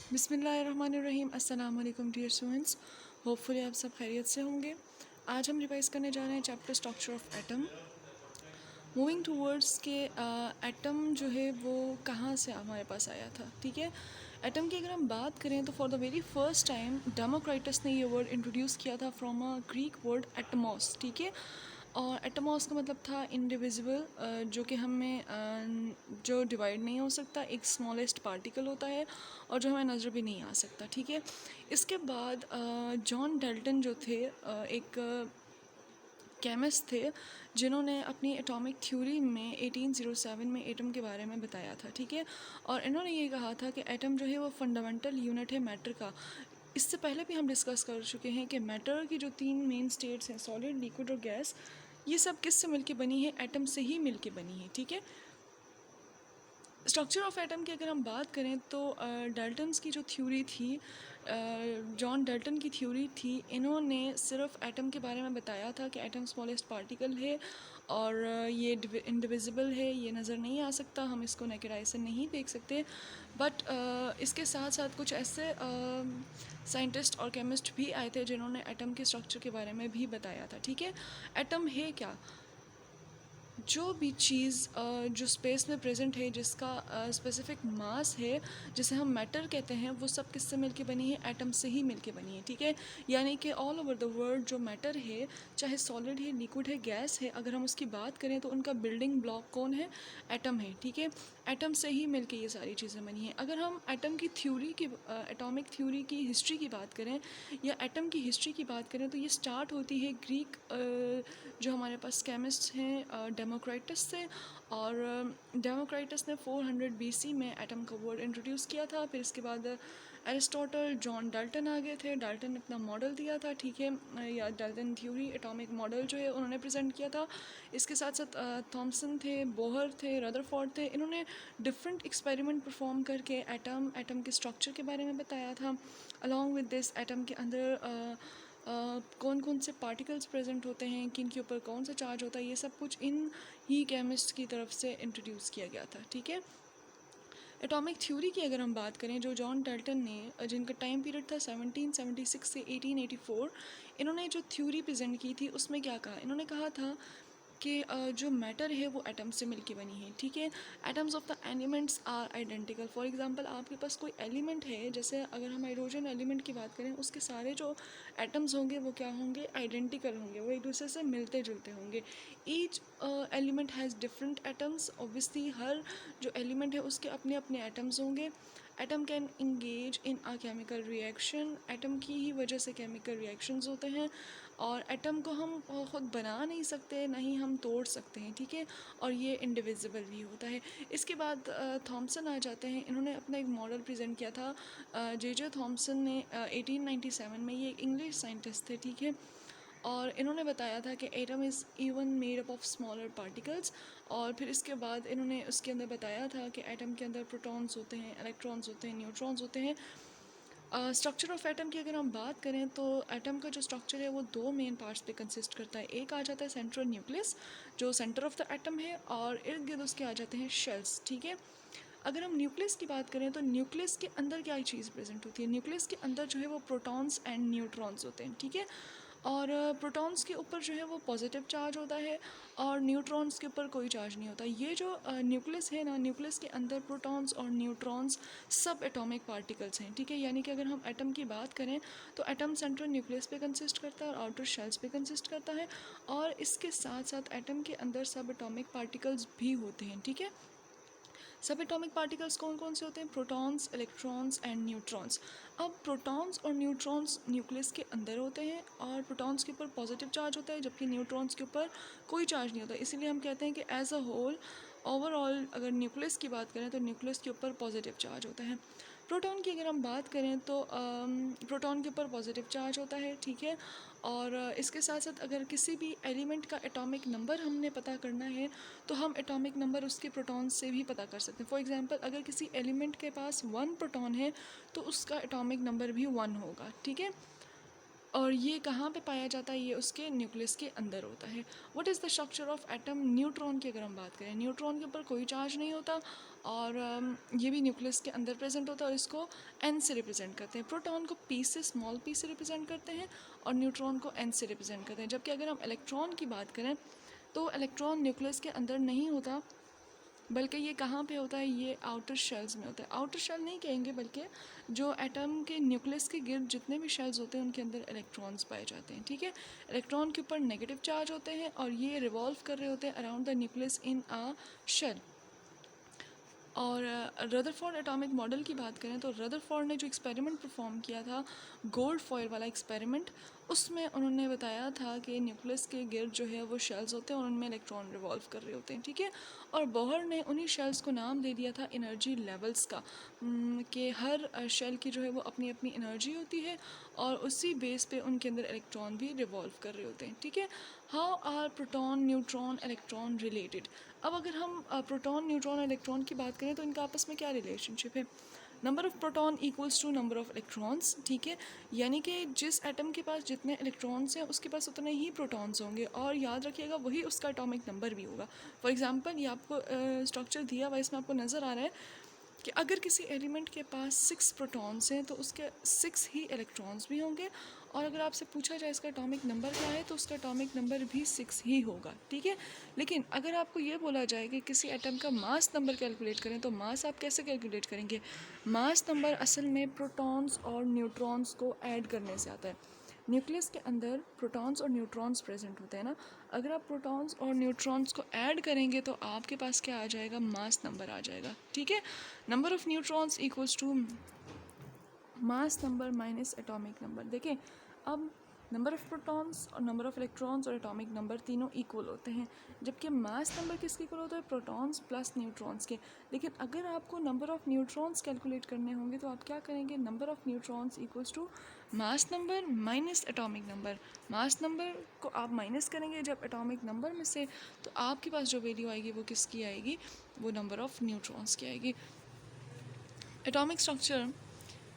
बिस्मिल्लाहिर्रहमानिर्रहीम। अस्सलाम वालेकुम डियर स्टूडेंट्स, होपफुली आप सब खैरियत से होंगे। आज हम रिवाइज़ करने जा रहे हैं chapter structure of atom. Moving towards के एटम जो है वो कहाँ से हमारे पास आया था। ठीक है, एटम की अगर हम बात करें तो for the very first time Democritus ने ये वर्ड इंट्रोड्यूस किया था from a Greek word atmos. ठीक है, और एटमॉस का मतलब था इंडिविजिबल, जो कि हमें जो डिवाइड नहीं हो सकता, एक स्मॉलेस्ट पार्टिकल होता है और जो हमें नज़र भी नहीं आ सकता। ठीक है, इसके बाद जॉन डाल्टन जो थे एक केमिस्ट थे जिन्होंने अपनी एटॉमिक थ्योरी में 1807 में एटम के बारे में बताया था। ठीक है, और इन्होंने ये कहा था कि एटम जो है वो फंडामेंटल यूनिट है मैटर का। इससे पहले भी हम डिस्कस कर चुके हैं कि मैटर की जो 3 मेन स्टेट्स हैं, सॉलिड, लिक्विड और गैस, ये सब किससे मिलके बनी है? एटम से ही मिलके बनी है। ठीक है, स्ट्रक्चर ऑफ एटम की अगर हम बात करें तो डाल्टन्स की जो थ्योरी थी, जॉन डाल्टन की थ्योरी थी, इन्होंने सिर्फ एटम के बारे में बताया था कि एटम स्मॉलेस्ट पार्टिकल है और ये इंडिविजिबल है, ये नज़र नहीं आ सकता, हम इसको नेकेड आई से नहीं देख सकते। बट इसके साथ साथ कुछ ऐसे साइंटिस्ट और केमिस्ट भी आए थे जिन्होंने एटम के स्ट्रक्चर के बारे में भी बताया था। ठीक है, एटम है क्या? जो भी चीज़ जो स्पेस में प्रेजेंट है, जिसका स्पेसिफिक मास है, जिसे हम मैटर कहते हैं, वो सब किससे मिलके बनी है? एटम से ही मिलके बनी है। ठीक है, यानी कि ऑल ओवर द वर्ल्ड जो मैटर है, चाहे सॉलिड है, लिक्विड है, गैस है, अगर हम उसकी बात करें तो उनका बिल्डिंग ब्लॉक कौन है? एटम है। ठीक है, एटम से ही मिलके ये सारी चीज़ें बनी हैं। अगर हम एटम की थ्योरी की, एटॉमिक थ्योरी की हिस्ट्री की बात करें या एटम की हिस्ट्री की बात करें तो ये स्टार्ट होती है ग्रीक जो हमारे पास केमिस्ट हैं डेमोक्राइटस से, और डेमोक्राइटस ने 400 बीसी में एटम का वर्ड इंट्रोड्यूस किया था। फिर इसके बाद एरिस्टोटल, जॉन डाल्टन आ गए थे, डाल्टन ने अपना मॉडल दिया था। ठीक है, या डाल्टन थ्योरी एटॉमिक मॉडल जो है उन्होंने प्रेजेंट किया था। इसके साथ साथ थॉमसन थे, बोहर थे, रदरफोर्ड थे, इन्होंने डिफरेंट एक्सपेरिमेंट परफॉर्म करके एटम के स्ट्रक्चर के बारे में बताया था। अलॉन्ग विद दिस एटम के अंदर कौन कौन से पार्टिकल्स प्रेजेंट होते हैं, किन के ऊपर कौन सा चार्ज होता है, ये सब कुछ इन ही केमिस्ट की तरफ से इंट्रोड्यूस किया गया था। ठीक है, एटॉमिक थ्योरी की अगर हम बात करें, जो जॉन डाल्टन ने, जिनका टाइम पीरियड था 1776 से 1884, इन्होंने जो थ्योरी प्रेजेंट की थी उसमें क्या कहा? इन्होंने कहा था कि जो मैटर है वो एटम से मिलके बनी है। ठीक है, atoms of the elements are identical. For example आपके पास कोई एलिमेंट है, जैसे अगर हम हाइड्रोजन एलिमेंट की बात करें, उसके सारे जो एटम्स होंगे वो क्या होंगे? आइडेंटिकल होंगे, वो एक दूसरे से मिलते जुलते होंगे। Each element has different atoms. Obviously हर जो एलिमेंट है उसके अपने अपने एटम्स होंगे। Atom can engage in a chemical reaction, atom की ही वजह से केमिकल रिएक्शंस होते हैं, और एटम को हम ख़ुद बना नहीं सकते, ना ही हम तोड़ सकते हैं। ठीक है, और ये इंडिविजिबल भी होता है। इसके बाद थॉमसन आ जाते हैं, इन्होंने अपना एक मॉडल प्रेजेंट किया था। जे थॉमसन ने 1897 में, ये एक इंग्लिश साइंटिस्ट थे। ठीक है, और इन्होंने बताया था कि atom is even made up of smaller particles. और फिर इसके बाद इन्होंने उसके अंदर बताया था कि एटम के अंदर प्रोटॉन्स होते हैं, इलेक्ट्रॉन्स होते हैं, न्यूट्रॉन्स होते हैं। स्ट्रक्चर ऑफ एटम की अगर हम बात करें तो एटम का जो स्ट्रक्चर है वो दो मेन पार्ट्स पे कंसिस्ट करता है। एक आ जाता है सेंट्रल न्यूक्लियस, जो सेंटर ऑफ द एटम है, और इर्द गिर्द उसके आ जाते हैं शेल्स। ठीक है, अगर हम न्यूक्लियस की बात करें तो न्यूक्लियस के अंदर क्या चीज़ प्रेजेंट होती है? न्यूक्लियस के अंदर जो है वो प्रोटॉन्स एंड न्यूट्रॉन्स होते हैं। ठीक है, और प्रोटॉन्स के ऊपर जो है वो पॉजिटिव चार्ज होता है और न्यूट्रॉन्स के ऊपर कोई चार्ज नहीं होता। ये जो न्यूक्लियस है ना, न्यूक्लियस के अंदर प्रोटॉन्स और न्यूट्रॉन्स सब एटॉमिक पार्टिकल्स हैं। ठीक है, यानी कि अगर हम एटम की बात करें तो एटम सेंट्रल न्यूक्लियस पे कंसिस्ट करता है और आउटर शेल्स पे कंसिस्ट करता है, और इसके साथ साथ एटम के अंदर सब एटॉमिक पार्टिकल्स भी होते हैं। ठीक है, सब एटॉमिक पार्टिकल्स कौन कौन से होते हैं? Protons, electrons and neutrons. अब प्रोटॉन्स और न्यूट्रॉन्स न्यूक्लियस के अंदर होते हैं और प्रोटॉन्स के ऊपर पॉजिटिव चार्ज होता है, जबकि न्यूट्रॉन्स के ऊपर कोई चार्ज नहीं होता। इसीलिए हम कहते हैं कि एज अ होल, ओवरऑल अगर न्यूक्लियस की बात करें तो न्यूक्लियस के ऊपर पॉजिटिव चार्ज होता है। प्रोटॉन की अगर हम बात करें तो प्रोटॉन के ऊपर पॉजिटिव चार्ज होता है। ठीक है, और इसके साथ साथ अगर किसी भी एलिमेंट का एटॉमिक नंबर हमने पता करना है तो हम एटॉमिक नंबर उसके प्रोटॉन से भी पता कर सकते हैं। फॉर एग्जांपल अगर किसी एलिमेंट के पास 1 प्रोटॉन है तो उसका एटॉमिक नंबर भी 1 होगा। ठीक है, और ये कहाँ पे पाया जाता है, ये उसके न्यूक्लियस के अंदर होता है। What is the structure of atom? Neutron की अगर हम बात करें, न्यूट्रॉन के ऊपर कोई चार्ज नहीं होता और ये भी न्यूक्लियस के अंदर प्रेजेंट होता है और इसको एन से रिप्रेजेंट करते हैं। प्रोटॉन को पी से, स्मॉल पी से रिप्रेजेंट करते हैं और न्यूट्रॉन को एन से रिप्रेजेंट करते हैं। जबकि अगर हम इलेक्ट्रॉन की बात करें तो इलेक्ट्रॉन न्यूक्लियस के अंदर नहीं होता, बल्कि ये कहाँ पे होता है, ये आउटर शेल्स में होता है। आउटर शेल नहीं कहेंगे, बल्कि जो एटम के न्यूक्लियस के गिर्द जितने भी शेल्स होते हैं उनके अंदर इलेक्ट्रॉन्स पाए जाते हैं। ठीक है, इलेक्ट्रॉन के ऊपर नेगेटिव चार्ज होते हैं और ये रिवॉल्व कर रहे होते हैं around the nucleus in a shell. और रदरफोर्ड एटॉमिक मॉडल की बात करें तो रदरफोर्ड ने जो एक्सपेरिमेंट परफॉर्म किया था, गोल्ड फॉयल वाला एक्सपेरिमेंट, उसमें उन्होंने बताया था कि न्यूक्लियस के गिर्द जो है वो शेल्स होते हैं और उनमें इलेक्ट्रॉन रिवॉल्व कर रहे होते हैं। ठीक है, और बोहर ने उन्हीं शेल्स को नाम दे दिया था एनर्जी लेवल्स का, कि हर शेल की जो है वो अपनी अपनी एनर्जी होती है और उसी बेस पे उनके अंदर इलेक्ट्रॉन भी रिवॉल्व कर रहे होते हैं। ठीक है, how are proton, neutron, electron related? अब अगर हम प्रोटॉन, न्यूट्रॉन, इलेक्ट्रॉन की बात करें तो इनका आपस में क्या रिलेशनशिप है? Number of proton equals to number of electrons. ठीक है, यानी कि जिस एटम के पास जितने इलेक्ट्रॉन्स हैं उसके पास उतने ही प्रोटॉन्स होंगे और याद रखिएगा वही उसका एटॉमिक नंबर भी होगा। फॉर एग्जांपल ये आपको स्ट्रक्चर दिया हुआ, इसमें आपको नज़र आ रहा है कि अगर किसी एलिमेंट के पास 6 प्रोटॉन्स हैं तो उसके 6 ही इलेक्ट्रॉन्स भी होंगे और अगर आपसे पूछा जाए इसका एटॉमिक नंबर क्या है तो उसका एटॉमिक नंबर भी 6 ही होगा। ठीक है, लेकिन अगर आपको ये बोला जाए कि किसी एटम का मास नंबर कैलकुलेट करें तो मास आप कैसे कैलकुलेट करेंगे? मास नंबर असल में प्रोटॉन्स और न्यूट्रॉन्स को ऐड करने से आता है। न्यूक्लियस के अंदर प्रोटॉन्स और न्यूट्रॉन्स प्रेजेंट होते हैं ना, अगर आप प्रोटॉन्स और न्यूट्रॉन्स को ऐड करेंगे तो आपके पास क्या आ जाएगा? मास नंबर आ जाएगा। ठीक है, number of neutrons equals to mass number minus atomic number. देखें, अब नंबर ऑफ़ प्रोटॉन्स और नंबर ऑफ़ इलेक्ट्रॉन्स और एटॉमिक नंबर तीनों इक्वल होते हैं, जबकि मास नंबर किसके इक्वल होता है? प्रोटॉन्स प्लस न्यूट्रॉन्स के। लेकिन अगर आपको नंबर ऑफ़ न्यूट्रॉन्स कैलकुलेट करने होंगे तो आप क्या करेंगे? Number of neutrons equals to mass number minus atomic number. Mass number को आप माइनस करेंगे जब एटॉमिक नंबर में से, तो आपके पास जो वैल्यू आएगी वो किसकी आएगी? वो नंबर ऑफ़ न्यूट्रॉन्स की आएगी। एटॉमिक स्ट्रक्चर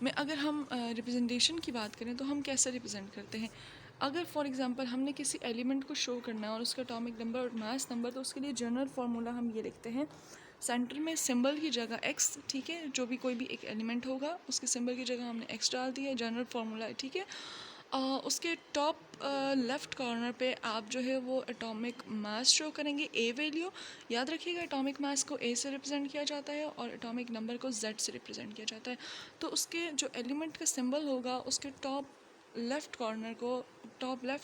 में अगर हम रिप्रेजेंटेशन की बात करें तो हम कैसे रिप्रेजेंट करते हैं? अगर फॉर एग्जांपल हमने किसी एलिमेंट को शो करना है और उसका एटॉमिक नंबर और मास नंबर, तो उसके लिए जनरल फार्मूला हम ये लिखते हैं, सेंटर में सिंबल की जगह एक्स। ठीक है, जो भी कोई भी एक एलिमेंट होगा उसके सिंबल की जगह हमने एक्स डाल दिया है, जनरल फार्मूला है। ठीक है, उसके टॉप लेफ़्ट कॉर्नर पे आप जो है वो एटॉमिक मास शो करेंगे, ए वैल्यू। याद रखिएगा एटॉमिक मास को ए से रिप्रेजेंट किया जाता है और एटॉमिक नंबर को जेड से रिप्रेजेंट किया जाता है। तो उसके जो एलिमेंट का सिंबल होगा उसके टॉप लेफ़्ट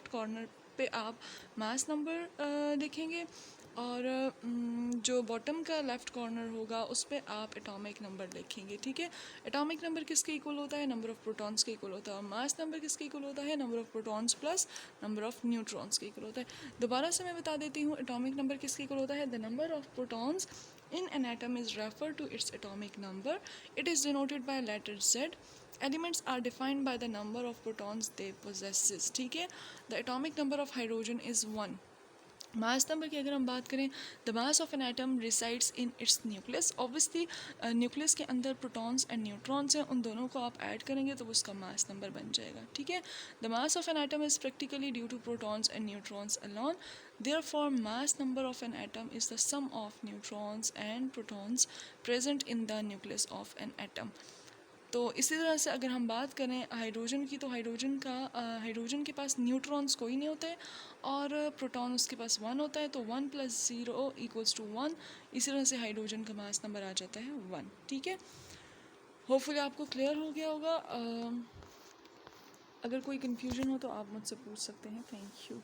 कॉर्नर पे आप मास नंबर देखेंगे और जो बॉटम का लेफ़्ट कॉर्नर होगा उस पर आप एटॉमिक नंबर लिखेंगे। ठीक है, एटॉमिक नंबर किसके इक्वल होता है? नंबर ऑफ़ प्रोटॉन्स के इक्वल होता है। और मास नंबर किसके इक्वल होता है? Number of protons plus number of neutrons के इक्वल होता है। दोबारा से मैं बता देती हूँ, एटॉमिक नंबर किसके इक्वल होता है? The number of protons in an atom is referred to its atomic number. It is denoted by letter Z. Elements are defined by the number of protons they possesses. ठीक है, the atomic number of hydrogen is 1. Mass number की अगर हम बात करें, the mass of an atom resides in its nucleus. Obviously nucleus के अंदर protons and neutrons हैं, उन दोनों को आप ऐड करेंगे तो उसका मास नंबर बन जाएगा। ठीक है, the mass of an atom is practically due to protons and neutrons alone. Therefore, mass number of an atom is the sum of neutrons and protons present in the nucleus of an atom. तो इसी तरह से अगर हम बात करें hydrogen की, तो हाइड्रोजन के पास न्यूट्रॉन्स कोई नहीं होते और प्रोटॉन उसके पास 1 होता है, तो 1 + 0 = 1। इसी तरह से हाइड्रोजन का मास नंबर आ जाता है 1। ठीक है, होपफुली आपको क्लियर हो गया होगा। अगर कोई कन्फ्यूजन हो तो आप मुझसे पूछ सकते हैं। Thank you.